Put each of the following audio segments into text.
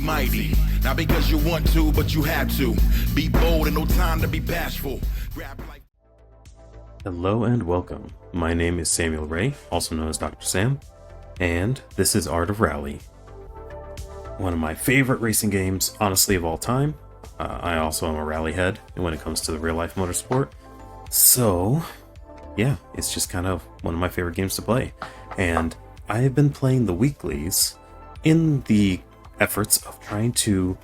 mighty. Not because you want to, but you have to. Be bold and no time to be bashful. Grab life. Hello and welcome. My name is Samuel Ray, also known as Dr. Sam, and this is Art of Rally. One of my favorite racing games, honestly, of all time. I also am a rally head when it comes to the real-life motorsport. So, yeah, it's just kind of one of my favorite games to play. And I have been playing the weeklies in the efforts of trying to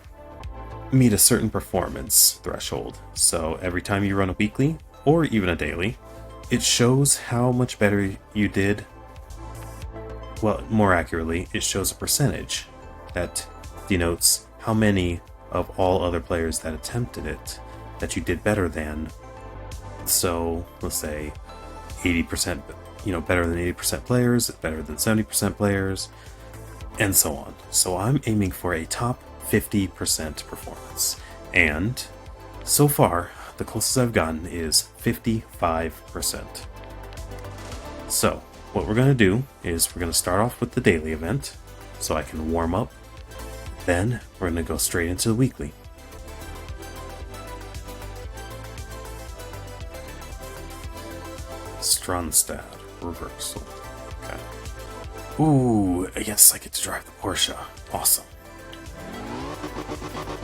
meet a certain performance threshold. So every time you run a weekly, or even a daily, it shows how much better you did. Well, more accurately, it shows a percentage that denotes how many of all other players that attempted it that you did better than. So let's say 80%, better than 80% players, better than 70% players, and so on. So I'm aiming for a top 50% performance. And so far, the closest I've gotten is 55%. So what we're going to do is we're going to start off with the daily event so I can warm up. Then we're going to go straight into the weekly. Strandstad reversal. Okay. Ooh, yes, I get to drive the Porsche. Awesome.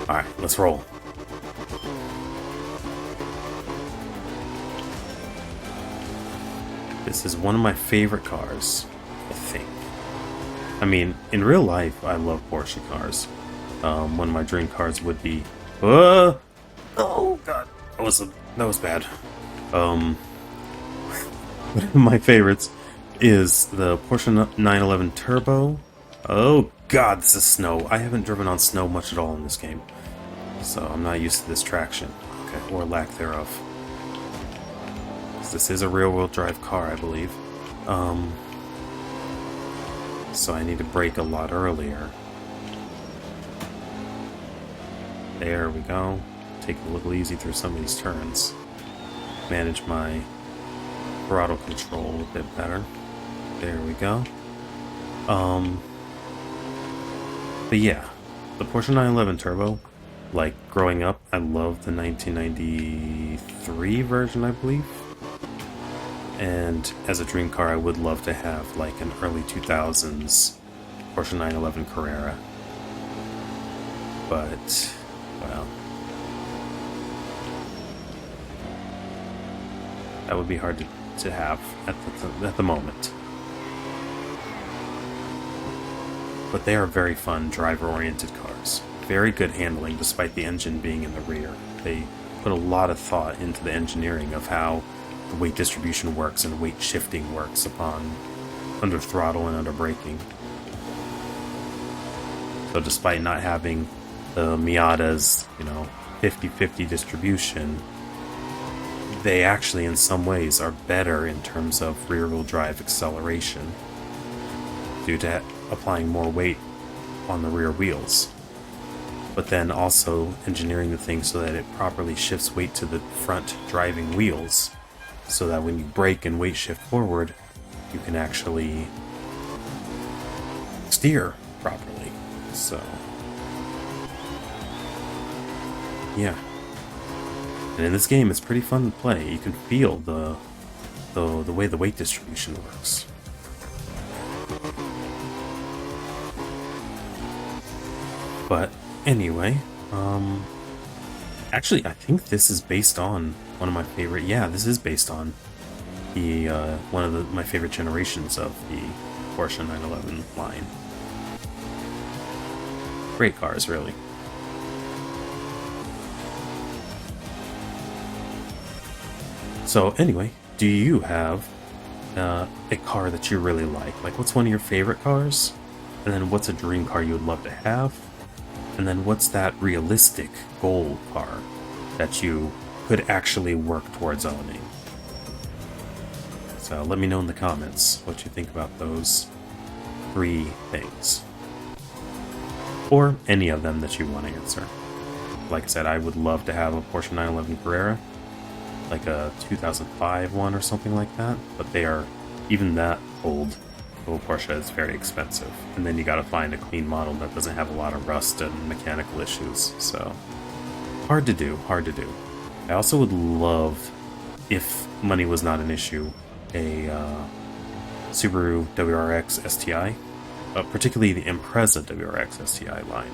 Alright, let's roll. This is one of my favorite cars, I think. I mean, in real life, I love Porsche cars. One of my dream cars would be... Oh god, that was bad. One of my favorites is the Porsche 911 Turbo. Oh god, this is snow. I haven't driven on snow much at all in this game, so I'm not used to this traction. Okay, or lack thereof. This is a rear-wheel drive car, I believe. So I need to brake a lot earlier. There we go. Take it a little easy through some of these turns. Manage my throttle control a bit better. There we go. But yeah, the Porsche 911 Turbo, like growing up, I loved the 1993 version, I believe. And as a dream car, I would love to have like an early 2000s Porsche 911 Carrera. But, well, that would be hard to have at the moment. But they are very fun, driver-oriented cars. Very good handling, despite the engine being in the rear. They put a lot of thought into the engineering of how the weight distribution works and weight shifting works upon under throttle and under braking. So despite not having the Miata's, 50-50 distribution, they actually in some ways are better in terms of rear-wheel drive acceleration due to applying more weight on the rear wheels. But then also engineering the thing so that it properly shifts weight to the front driving wheels, so that when you brake and weight shift forward, you can actually steer properly. So, yeah. And in this game, it's pretty fun to play. You can feel the way the weight distribution works. But anyway, actually, I think this is based on one of my favorite. Yeah, this is based on the one of my favorite generations of the Porsche 911 line. Great cars, really. So anyway, do you have a car that you really like? Like, what's one of your favorite cars? And then what's a dream car you would love to have? And then what's that realistic goal car that you could actually work towards owning? So let me know in the comments what you think about those 3 things. Or any of them that you want to answer. Like I said, I would love to have a Porsche 911 Carrera, like a 2005 one or something like that, but they are even that old. typical Porsche is very expensive. And then you gotta find a clean model that doesn't have a lot of rust and mechanical issues, so hard to do, hard to do. I also would love, if money was not an issue, a Subaru WRX STI, particularly the Impreza WRX STI line,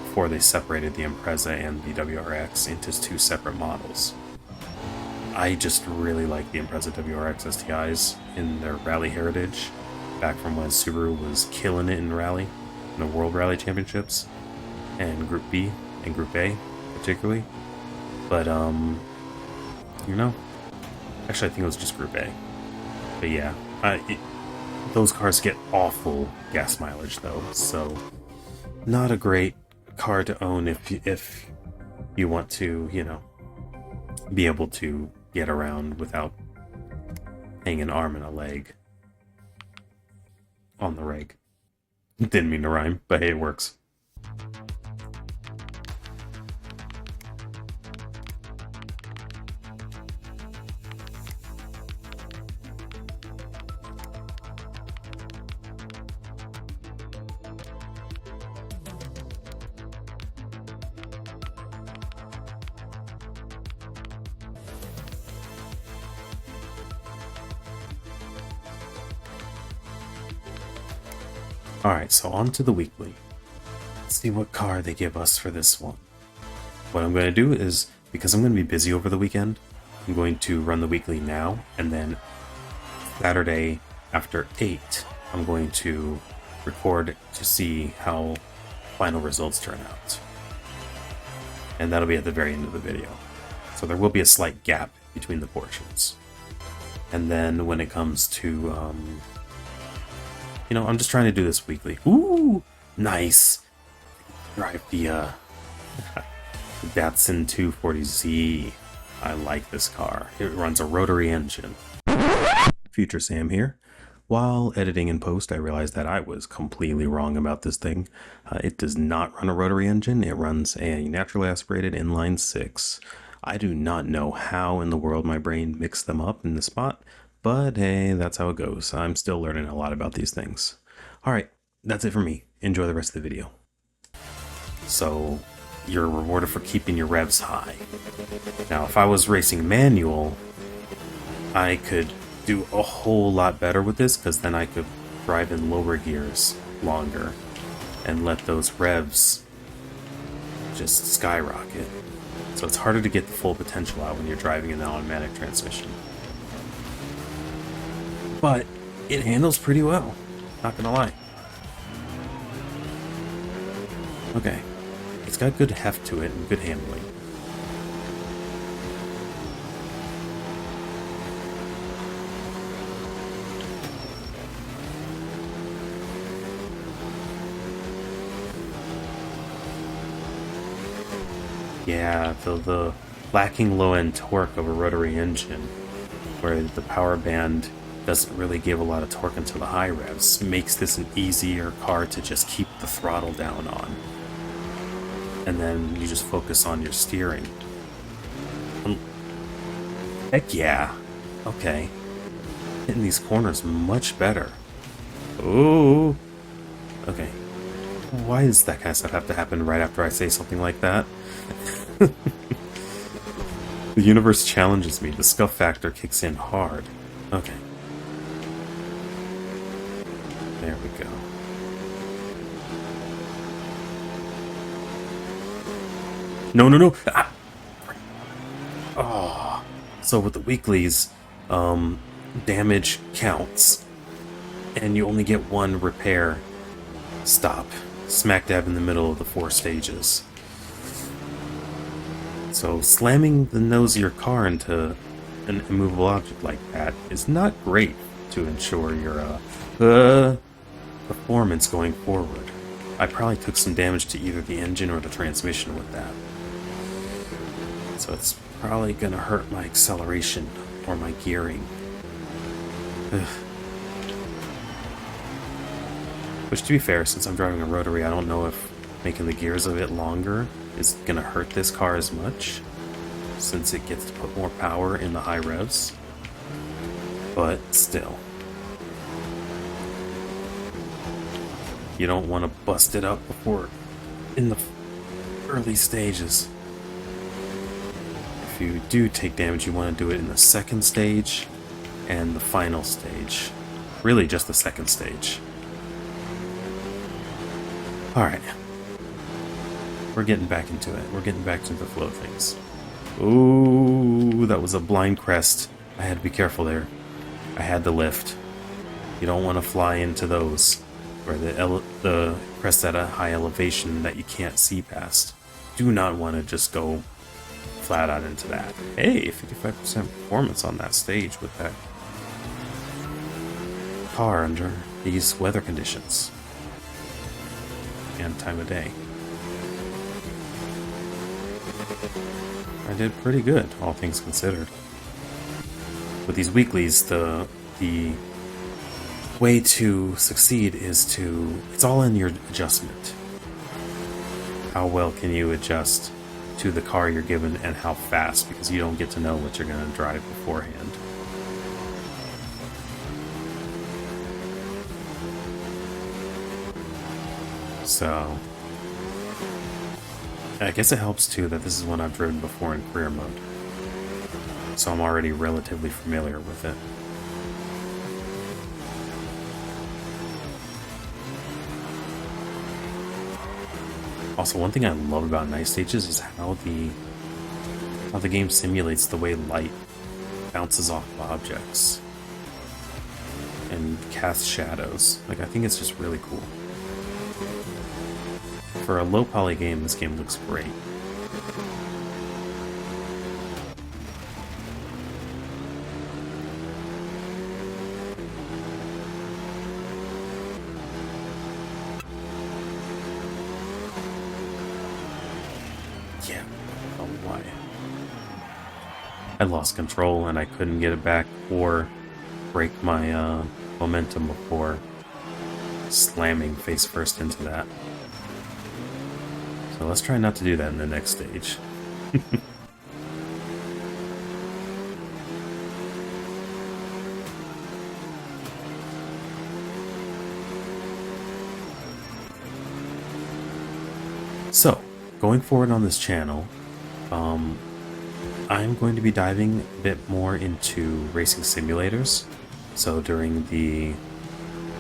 before they separated the Impreza and the WRX into two separate models. I just really like the Impreza WRX STIs in their rally heritage, back from when Subaru was killing it in rally, in the World Rally Championships, and Group B and Group A particularly. But you know, actually I think it was just Group A. But yeah, those cars get awful gas mileage though, so not a great car to own if you want to, you know, be able to get around without hanging an arm and a leg on the reg. Didn't mean to rhyme, but hey, it works. Alright, so on to the weekly. Let's see what car they give us for this one. What I'm going to do is, because I'm going to be busy over the weekend, I'm going to run the weekly now, and then Saturday after 8, I'm going to record to see how final results turn out. And that'll be at the very end of the video. So there will be a slight gap between the portions. And then when it comes to, you know, I'm just trying to do this weekly. Ooh, nice. Drive the Datsun 240Z. I like this car. It runs a rotary engine. Future Sam here. While editing in post, I realized that I was completely wrong about this thing. It does not run a rotary engine. It runs a naturally aspirated inline 6. I do not know how in the world my brain mixed them up in the spot, but hey, that's how it goes. I'm still learning a lot about these things. Alright, that's it for me. Enjoy the rest of the video. So, you're rewarded for keeping your revs high. Now, if I was racing manual, I could do a whole lot better with this, because then I could drive in lower gears longer and let those revs just skyrocket. So it's harder to get the full potential out when you're driving an automatic transmission. But it handles pretty well, not gonna lie. Okay, it's got good heft to it and good handling. Yeah, the lacking low-end torque of a rotary engine, where the power band doesn't really give a lot of torque until the high revs, makes this an easier car to just keep the throttle down on. And then you just focus on your steering. Heck yeah. Okay. Hitting these corners much better. Ooh. Okay. Why does that kind of stuff have to happen right after I say something like that? The universe challenges me. The scuff factor kicks in hard. Okay. There we go. No, no, no! Ah! Oh. So with the weeklies, damage counts. And you only get one repair stop. Smack dab in the middle of the 4 stages. So slamming the nose of your car into an immovable object like that is not great to ensure your performance going forward. I probably took some damage to either the engine or the transmission with that. So it's probably gonna hurt my acceleration or my gearing. Ugh. Which, to be fair, since I'm driving a rotary, I don't know if making the gears a bit longer is gonna hurt this car as much, since it gets to put more power in the high revs. But still. You don't want to bust it up before in the early stages. If you do take damage, you want to do it in the second stage and the final stage. Really just the second stage. Alright. We're getting back into it. We're getting back to the flow of things. Ooh, that was a blind crest. I had to be careful there. I had to lift. You don't want to fly into those, where the crest at a high elevation that you can't see past. Do not want to just go flat out into that. Hey, 55% performance on that stage with that car under these weather conditions and time of day. I did pretty good, all things considered. With these weeklies, the way to succeed is it's all in your adjustment. How well can you adjust to the car you're given and how fast, because you don't get to know what you're going to drive beforehand. So, I guess it helps too that this is one I've driven before in career mode. So I'm already relatively familiar with it. Also, one thing I love about night stages is how the game simulates the way light bounces off of objects and casts shadows. Like, I think it's just really cool. For a low poly game, this game looks great. Yeah, oh why? I lost control and I couldn't get it back or break my momentum before slamming face first into that. So let's try not to do that in the next stage. So, going forward on this channel, I'm going to be diving a bit more into racing simulators. So during the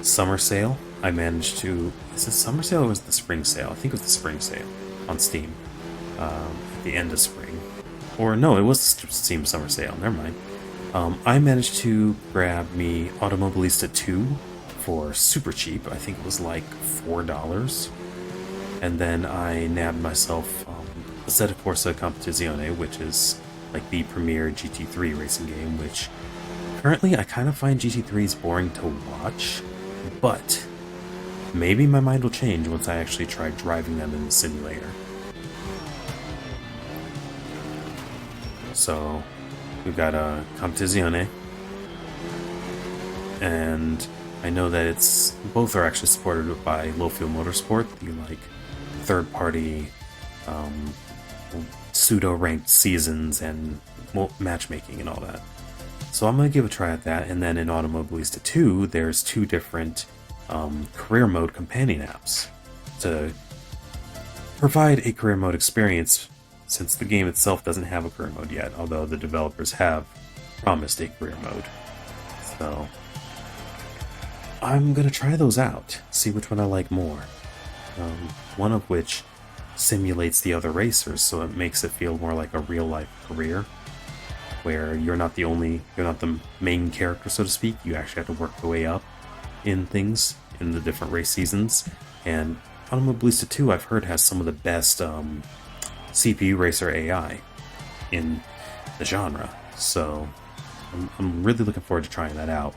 summer sale, I managed to... Is it summer sale or was it the spring sale? I think it was the spring sale on Steam at the end of spring. Or no, it was the Steam summer sale. Never mind. I managed to grab me Automobilista 2 for super cheap. I think it was like $4. And then I nabbed myself s-factorsam Competizione, which is like the premier GT3 racing game, which currently I kind of find GT3s boring to watch, but maybe my mind will change once I actually try driving them in the simulator. So we've got a Competizione, and I know that both are actually supported by Low Fuel Motorsport, the like third-party pseudo-ranked seasons and matchmaking and all that. So I'm going to give a try at that, and then in Automobilista 2, there's 2 different career mode companion apps to provide a career mode experience, since the game itself doesn't have a career mode yet, although the developers have promised a career mode. So I'm going to try those out, see which one I like more. One of which simulates the other racers, so it makes it feel more like a real-life career, where you're not the main character, so to speak. You actually have to work your way up in things in the different race seasons. And Automobilista 2, I've heard, has some of the best CPU racer AI in the genre, so I'm really looking forward to trying that out.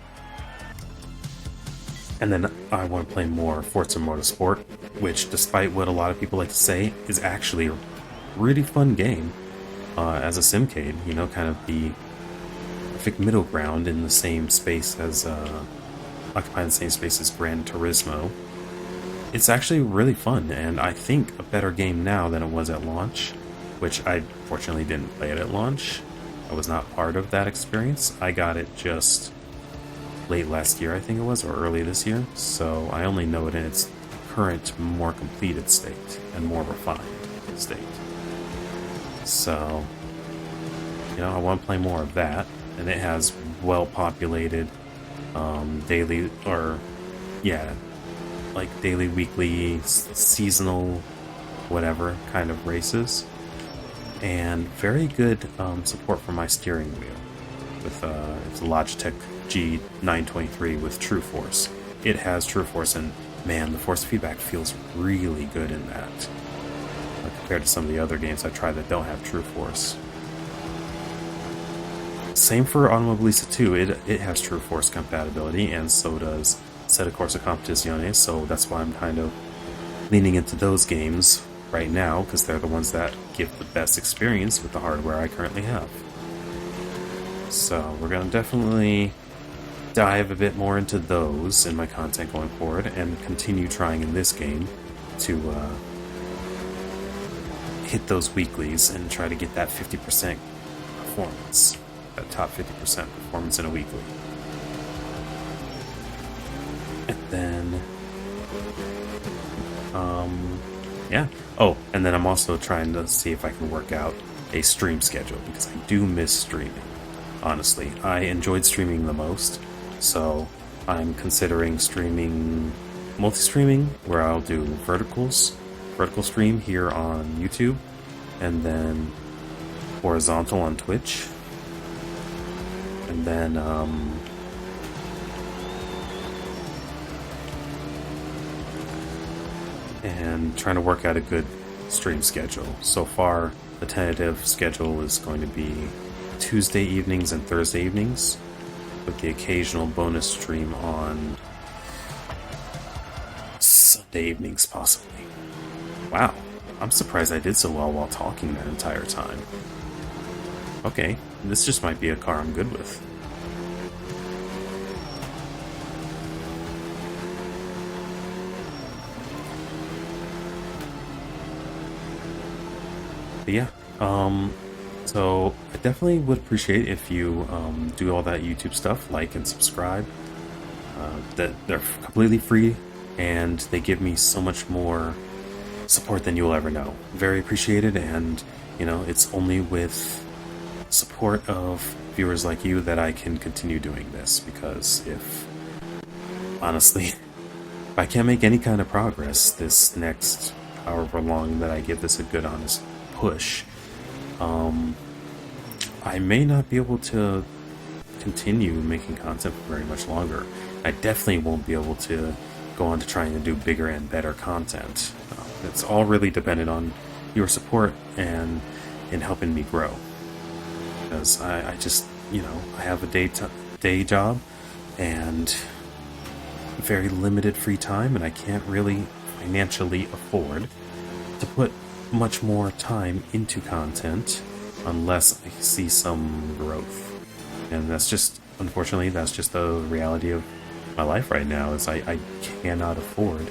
And then I want to play more Forza Motorsport, which, despite what a lot of people like to say, is actually a really fun game as a simcade. You know, kind of the perfect middle ground in the same space as occupying the same space as Gran Turismo. It's actually really fun, and I think a better game now than it was at launch, which I fortunately didn't play it at launch. I was not part of that experience. I got it just late last year, I think it was, or early this year, so I only know it in its current, more completed state and more refined state. So, I want to play more of that, and it has well-populated daily, or like daily, weekly, seasonal, whatever kind of races, and very good support for my steering wheel with it's a Logitech G923 with True Force. It has True Force, and man, the force feedback feels really good in that compared to some of the other games I've tried that don't have True Force. Same for Automobilista 2, it has True Force compatibility, and so does s-factorsam Competizione, so that's why I'm kind of leaning into those games right now, because they're the ones that give the best experience with the hardware I currently have. So we're going to definitely dive a bit more into those in my content going forward, and continue trying in this game to hit those weeklies and try to get that 50% performance, that top 50% performance in a weekly. And then yeah. Oh, and then I'm also trying to see if I can work out a stream schedule, because I do miss streaming. Honestly, I enjoyed streaming the most, so I'm considering streaming, multi-streaming, where I'll do vertical stream here on YouTube, and then horizontal on Twitch, and then and trying to work out a good stream schedule. So far, the tentative schedule is going to be Tuesday evenings and Thursday evenings, with the occasional bonus stream on Sunday evenings, possibly. Wow, I'm surprised I did so well while talking that entire time. Okay, this just might be a car I'm good with. But yeah, so I definitely would appreciate if you do all that YouTube stuff, like and subscribe. That they're completely free, and they give me so much more support than you'll ever know. Very appreciated, and it's only with support of viewers like you that I can continue doing this, because honestly, if I can't make any kind of progress this next however long that I give this a good honest push, I may not be able to continue making content for very much longer. I definitely won't be able to go on to trying to do bigger and better content. It's all really dependent on your support and in helping me grow. Because I just, I have a day job and very limited free time, and I can't really financially afford to put much more time into content unless I see some growth. And unfortunately, that's just the reality of my life right now, is I cannot afford,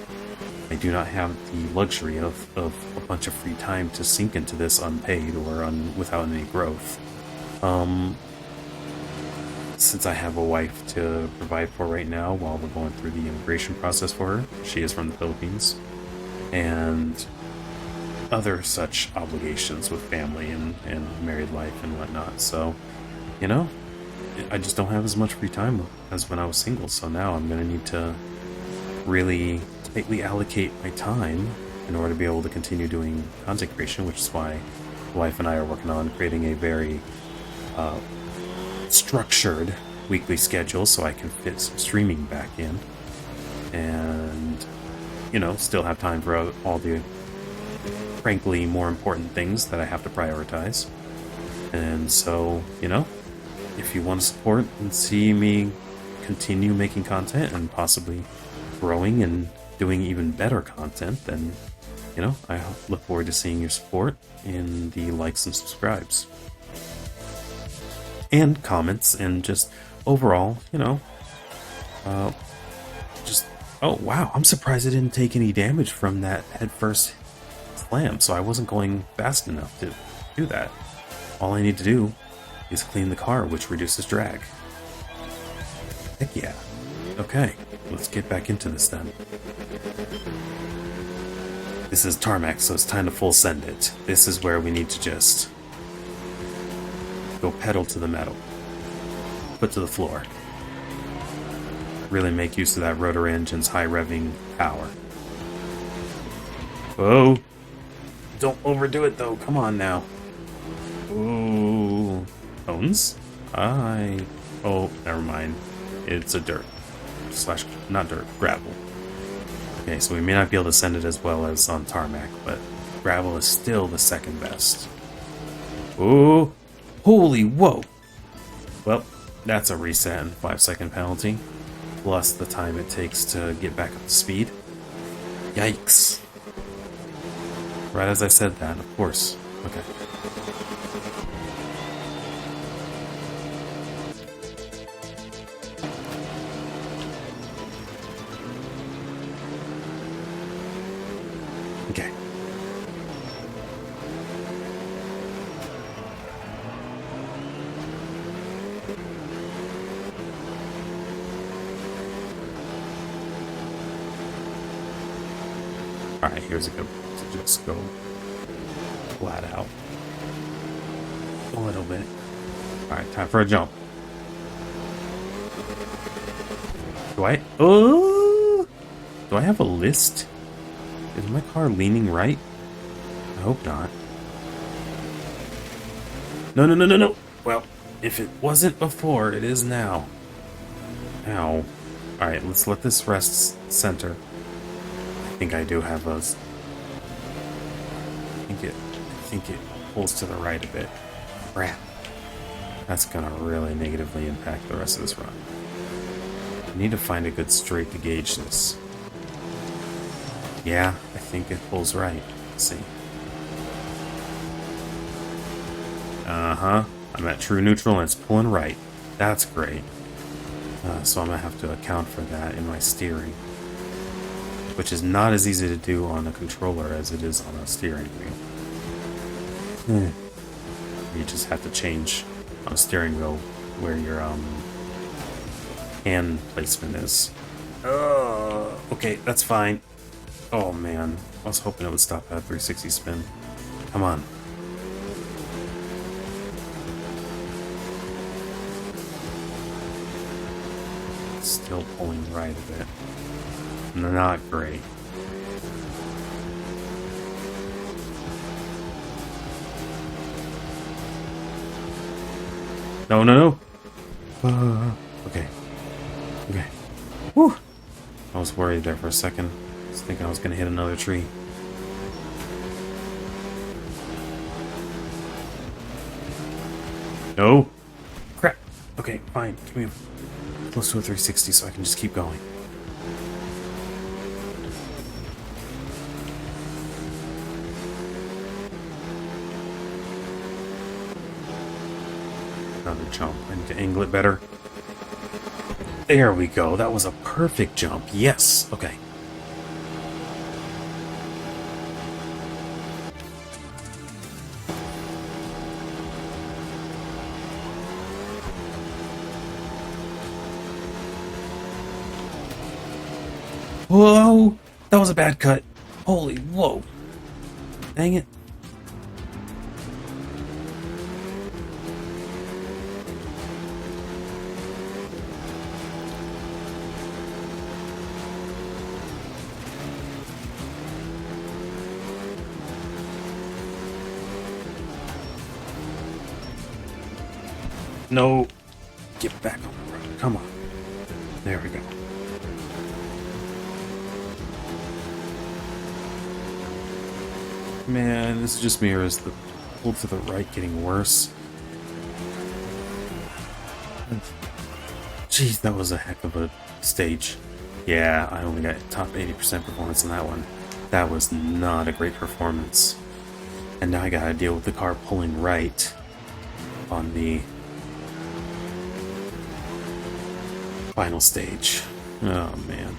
I do not have the luxury of a bunch of free time to sink into this unpaid or without any growth. Since I have a wife to provide for right now while we're going through the immigration process for her, she is from the Philippines, and other such obligations with family and married life and whatnot. So, I just don't have as much free time as when I was single. So now I'm going to need to really tightly allocate my time in order to be able to continue doing content creation, which is why my wife and I are working on creating a very structured weekly schedule so I can fit some streaming back in and, still have time for all the frankly more important things that I have to prioritize. And so, if you want to support and see me continue making content and possibly growing and doing even better content, then, I look forward to seeing your support in the likes and subscribes. And comments, and just overall, oh wow, I'm surprised I didn't take any damage from that headfirst slam, so I wasn't going fast enough to do that. All I need to do is clean the car, which reduces drag. Heck yeah. Okay, let's get back into this then. This is tarmac, so it's time to full send it. This is where we need to just go pedal to the metal. Put to the floor. Really make use of that rotor engine's high revving power. Whoa! Don't overdo it though, come on now. Ooh. Bones? Oh, never mind. It's a dirt. Not dirt, gravel. Okay, so we may not be able to send it as well as on tarmac, but gravel is still the second best. Ooh! Holy whoa! Well, that's a reset and 5-second penalty, plus the time it takes to get back up to speed. Yikes. Right as I said that, of course. Okay. Okay. Alright, here's a good one to just go flat out. A little bit. Alright, time for a jump. Do I have a list? Is my car leaning right? I hope not. No. Well, if it wasn't before, it is now. Ow. Alright, let's let this rest center. I think I do have those. I think it pulls to the right a bit. Crap. That's gonna really negatively impact the rest of this run. I need to find a good straight to gauge this. Yeah, I think it pulls right. Let's see. Uh-huh. I'm at true neutral and it's pulling right. That's great. So I'm going to have to account for that in my steering. Which is not as easy to do on a controller as it is on a steering wheel. You just have to change on a steering wheel where your hand placement is. Okay, that's fine. Oh man, I was hoping it would stop at a 360 spin. Come on. Still pulling right a bit. Not great. No. Okay. Whew. I was worried there for a second. I was thinking I was going to hit another tree. No. Crap. Okay, fine. Give me close to a 360 so I can just keep going. Another jump. I need to angle it better. There we go. That was a perfect jump. Yes. Okay. Whoa! That was a bad cut. Holy whoa. Dang it. No. Get back on the road. Come on. There we go. Man, this is just me, or is the pull to the right getting worse? Jeez, that was a heck of a stage. Yeah, I only got top 80% performance on that one. That was not a great performance. And now I gotta deal with the car pulling right on the final stage. Oh, man.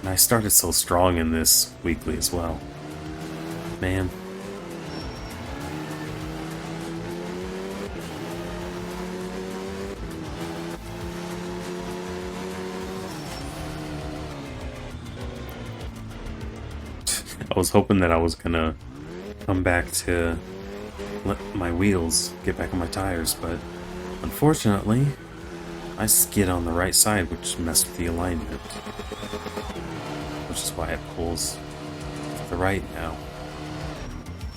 And I started so strong in this weekly as well. Man. I was hoping that I was gonna come back to let my wheels get back on my tires, but unfortunately, I skid on the right side, which messed with the alignment. Which is why it pulls to the right now.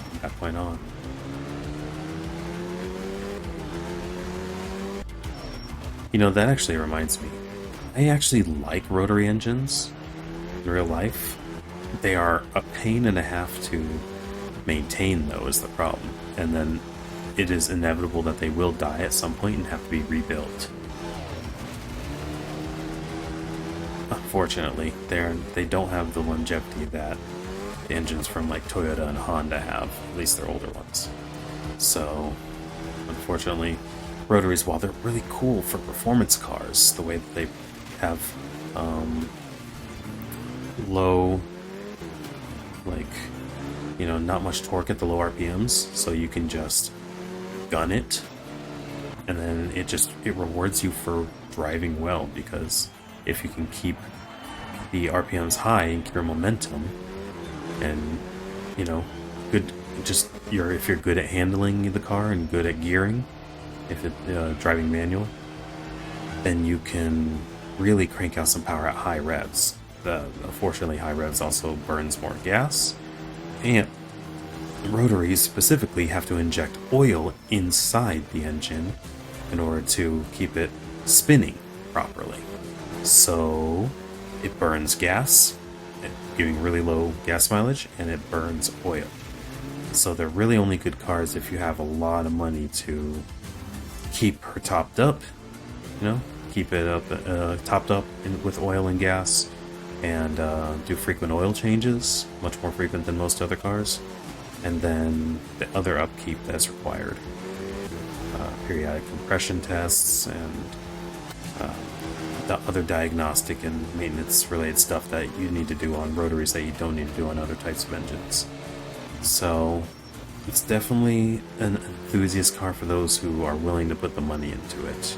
From that point on. You know, that actually reminds me. I actually like rotary engines in real life. They are a pain and a half to maintain, though, is the problem. And then it is inevitable that they will die at some point and have to be rebuilt. Unfortunately, they don't have the longevity that the engines from like Toyota and Honda have, at least their older ones. So, unfortunately, rotaries, while they're really cool for performance cars, the way that they have low, like, you know, not much torque at the low RPMs, so you can just gun it, and then it rewards you for driving well, because if you can keep the RPMs high and keep your momentum, and, you know, if you're good at handling the car and good at gearing, if it's driving manual, then you can really crank out some power at high revs. Unfortunately, high revs also burns more gas, and rotaries specifically have to inject oil inside the engine in order to keep it spinning properly. So it burns gas, giving really low gas mileage, and it burns oil. So they're really only good cars if you have a lot of money to keep her topped up, you know, keep it up topped up with oil and gas, and do frequent oil changes, much more frequent than most other cars, and then the other upkeep that's required, periodic compression tests, and the other diagnostic and maintenance related stuff that you need to do on rotaries that you don't need to do on other types of engines. So it's definitely an enthusiast car for those who are willing to put the money into it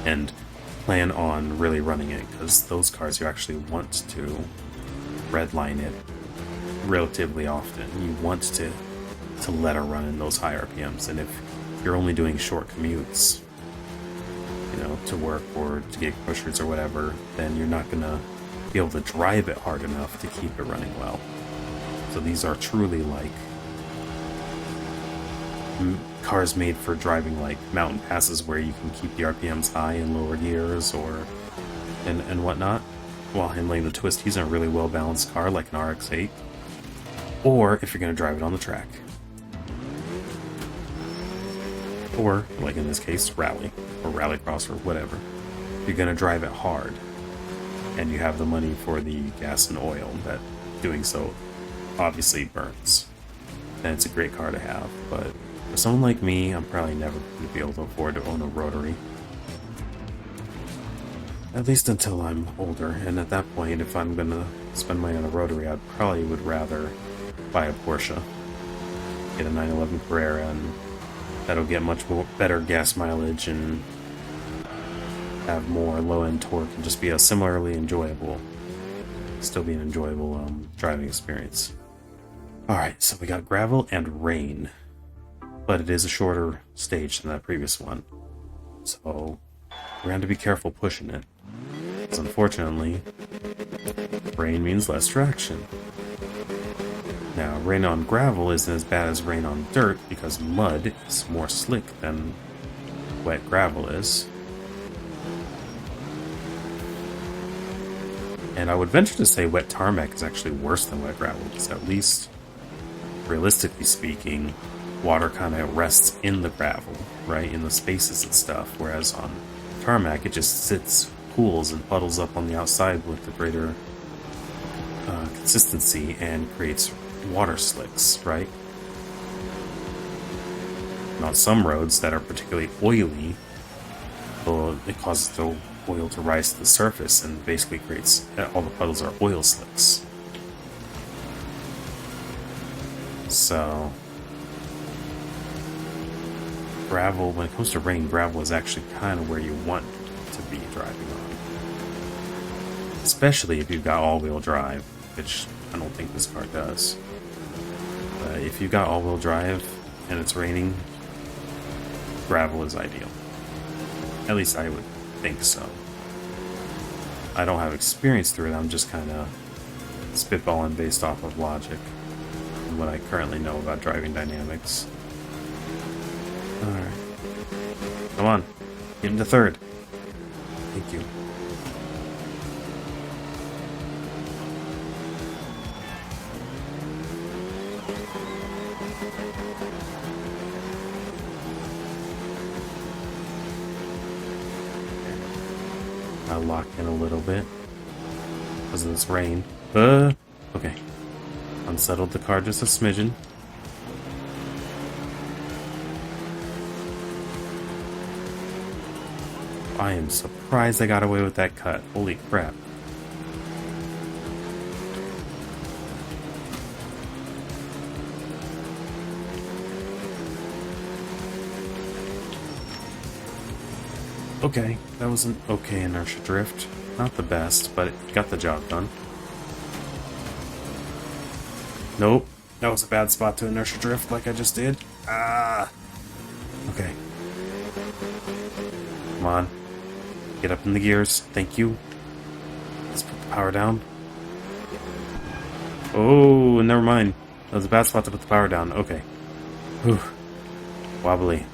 and plan on really running it, because those cars you actually want to redline it relatively often. You want to let her run in those high RPMs, and if you're only doing short commutes, you know, to work or to get pushers or whatever, then you're not gonna be able to drive it hard enough to keep it running well. So these are truly like cars made for driving like mountain passes, where you can keep the RPMs high in lower gears and whatnot, while handling the twisties in a really well balanced car like an RX-8, or if you're going to drive it on the track, or like in this case rally or rallycross or whatever. If you're going to drive it hard and you have the money for the gas and oil, that doing so obviously burns, then it's a great car to have. But for someone like me, I'm probably never going to be able to afford to own a rotary. At least until I'm older, and at that point, if I'm going to spend money on a rotary, I probably would rather buy a Porsche. Get a 911 Carrera, and that'll get much more better gas mileage and have more low-end torque and just be a similarly enjoyable, still be an enjoyable driving experience. Alright, so we got gravel and rain, but it is a shorter stage than that previous one, so we're going to be careful pushing it, because unfortunately, rain means less traction. Now, rain on gravel isn't as bad as rain on dirt, because mud is more slick than wet gravel is. And I would venture to say wet tarmac is actually worse than wet gravel, because at least, realistically speaking, water kind of rests in the gravel, right, in the spaces and stuff, whereas on tarmac it just sits, pools, and puddles up on the outside with the greater consistency and creates water slicks, right? And on some roads that are particularly oily, well, it causes the oil to rise to the surface and basically creates, all the puddles are oil slicks. So gravel, when it comes to rain, gravel is actually kind of where you want to be driving on. Especially if you've got all-wheel drive. which I don't think this car does. But if you've got all-wheel drive and it's raining, gravel is ideal. At least I would think so. I don't have experience through it, I'm just kind of spitballing based off of logic and what I currently know about driving dynamics. Alright. Come on. Get into third. Thank you. I'll lock in a little bit because of this rain. Okay. Unsettled the car just a smidgen. I am surprised I got away with that cut. Holy crap. Okay, that was an okay inertia drift. Not the best, but it got the job done. Nope, that was a bad spot to inertia drift like I just did. Ah! Okay. Come on. Get up in the gears. Thank you. Let's put the power down. Oh, never mind. That was a bad spot to put the power down. Okay. Whew. Wobbly.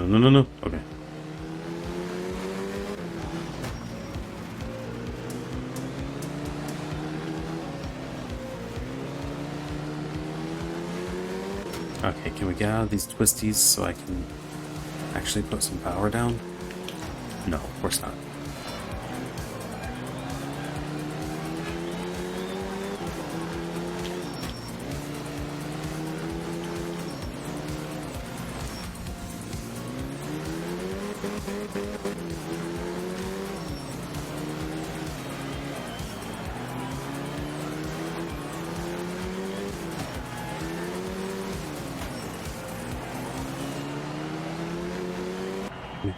No. Okay. Okay, can we get out of these twisties so I can actually put some power down? No, of course not.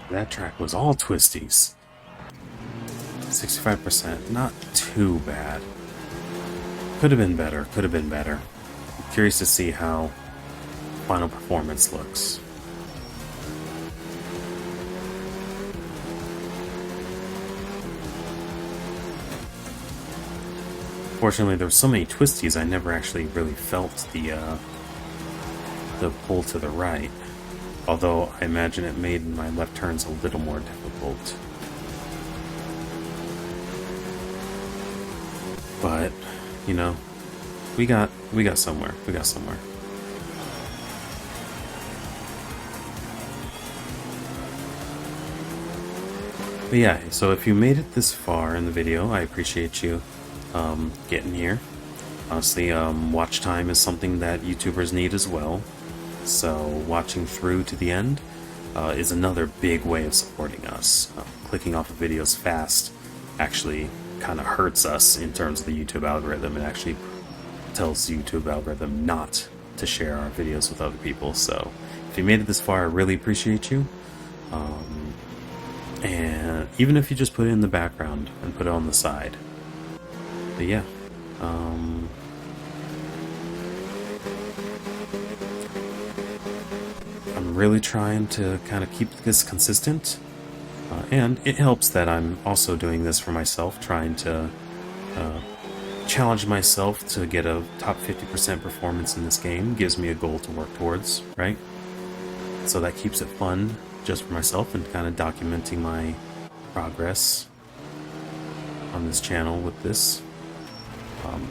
That track was all twisties. 65%, not too bad. Could have been better, could have been better. I'm curious to see how final performance looks. Fortunately, there were so many twisties I never actually really felt the pull to the right. Although I imagine it made my left turns a little more difficult. But, you know, we got somewhere. We got somewhere. But yeah, so if you made it this far in the video, I appreciate you getting here. Honestly, watch time is something that YouTubers need as well. So watching through to the end is another big way of supporting us. Clicking off of videos fast actually kind of hurts us in terms of the YouTube algorithm. It actually tells the YouTube algorithm not to share our videos with other people. So if you made it this far, I really appreciate you. And even if you just put it in the background and put it on the side. But yeah. I'm really trying to kind of keep this consistent, and it helps that I'm also doing this for myself, trying to challenge myself to get a top 50% performance in this game. Gives me a goal to work towards, right? So that keeps it fun just for myself and kind of documenting my progress on this channel with this.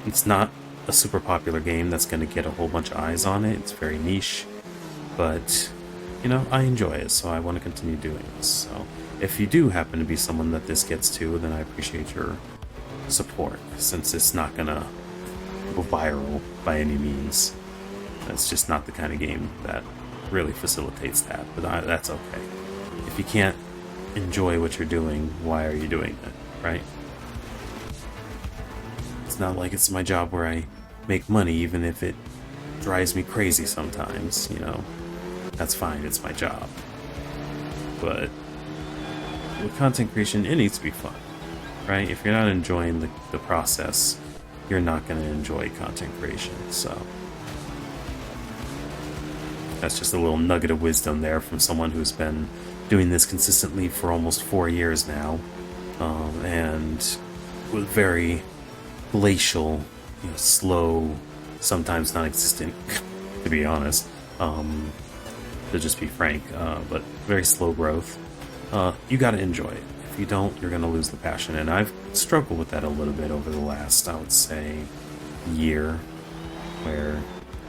It's not a super popular game that's going to get a whole bunch of eyes on it. It's very niche, but you know, I enjoy it, so I want to continue doing this. So if you do happen to be someone that this gets to, then I appreciate your support, since it's not gonna go viral by any means. That's just not the kind of game that really facilitates that, but that's okay. If you can't enjoy what you're doing, why are you doing it, right? It's not like it's my job where I make money, even if it drives me crazy sometimes, you know. That's fine, it's my job. But with content creation, it needs to be fun, right? If you're not enjoying the process, you're not going to enjoy content creation. So that's just a little nugget of wisdom there from someone who's been doing this consistently for almost 4 years now, and with very glacial, you know, slow, sometimes non-existent, to be honest, to just be frank, but very slow growth. You got to enjoy it. If you don't, you're going to lose the passion, and I've struggled with that a little bit over the last, I would say, year, where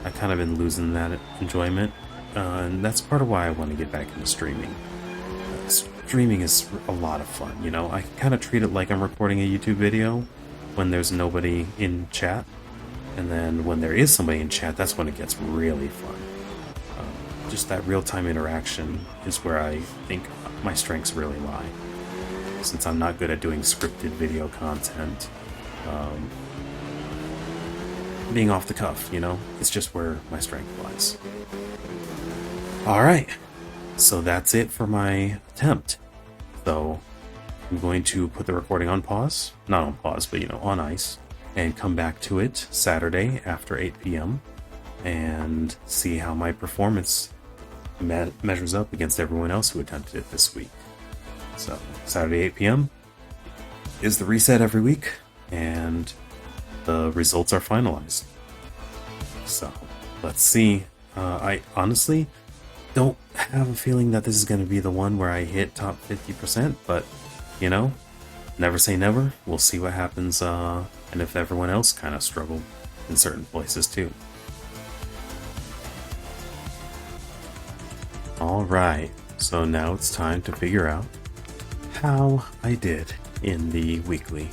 I kind of been losing that enjoyment, and that's part of why I want to get back into streaming. Streaming is a lot of fun, you know. I kind of treat it like I'm recording a YouTube video when there's nobody in chat, and then when there is somebody in chat, that's when it gets really fun. Just that real-time interaction is where I think my strengths really lie. Since I'm not good at doing scripted video content, being off the cuff, you know, it's just where my strength lies. Alright, so that's it for my attempt. So I'm going to put the recording on pause, not on pause, but, you know, on ice, and come back to it Saturday after 8 p.m. and see how my performance measures up against everyone else who attempted it this week. So Saturday 8 p.m. is the reset every week, and the results are finalized. So let's see. I honestly don't have a feeling that this is going to be the one where I hit top 50%, but, you know, never say never. We'll see what happens, and if everyone else kind of struggled in certain places too. Alright, so now it's time to figure out how I did in the weekly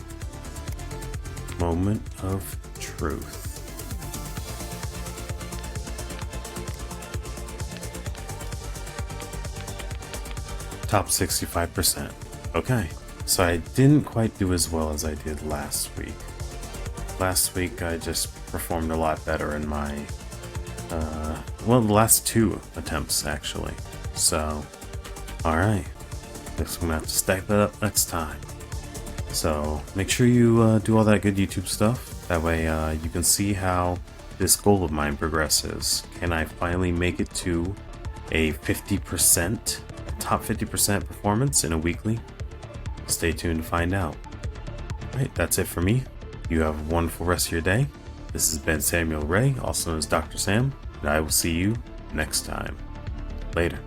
moment of truth. Top 65%. Okay, so I didn't quite do as well as I did last week. Last week I just performed a lot better in my well, the last 2 attempts actually. So, alright, guess I'm gonna have to stack that up next time. So make sure you do all that good YouTube stuff. That way you can see how this goal of mine progresses. Can I finally make it to a 50%, top 50% performance in a weekly? Stay tuned to find out. Alright, that's it for me. You have a wonderful rest of your day. This has been Samuel Ray, also known as Dr. Sam, and I will see you next time. Later.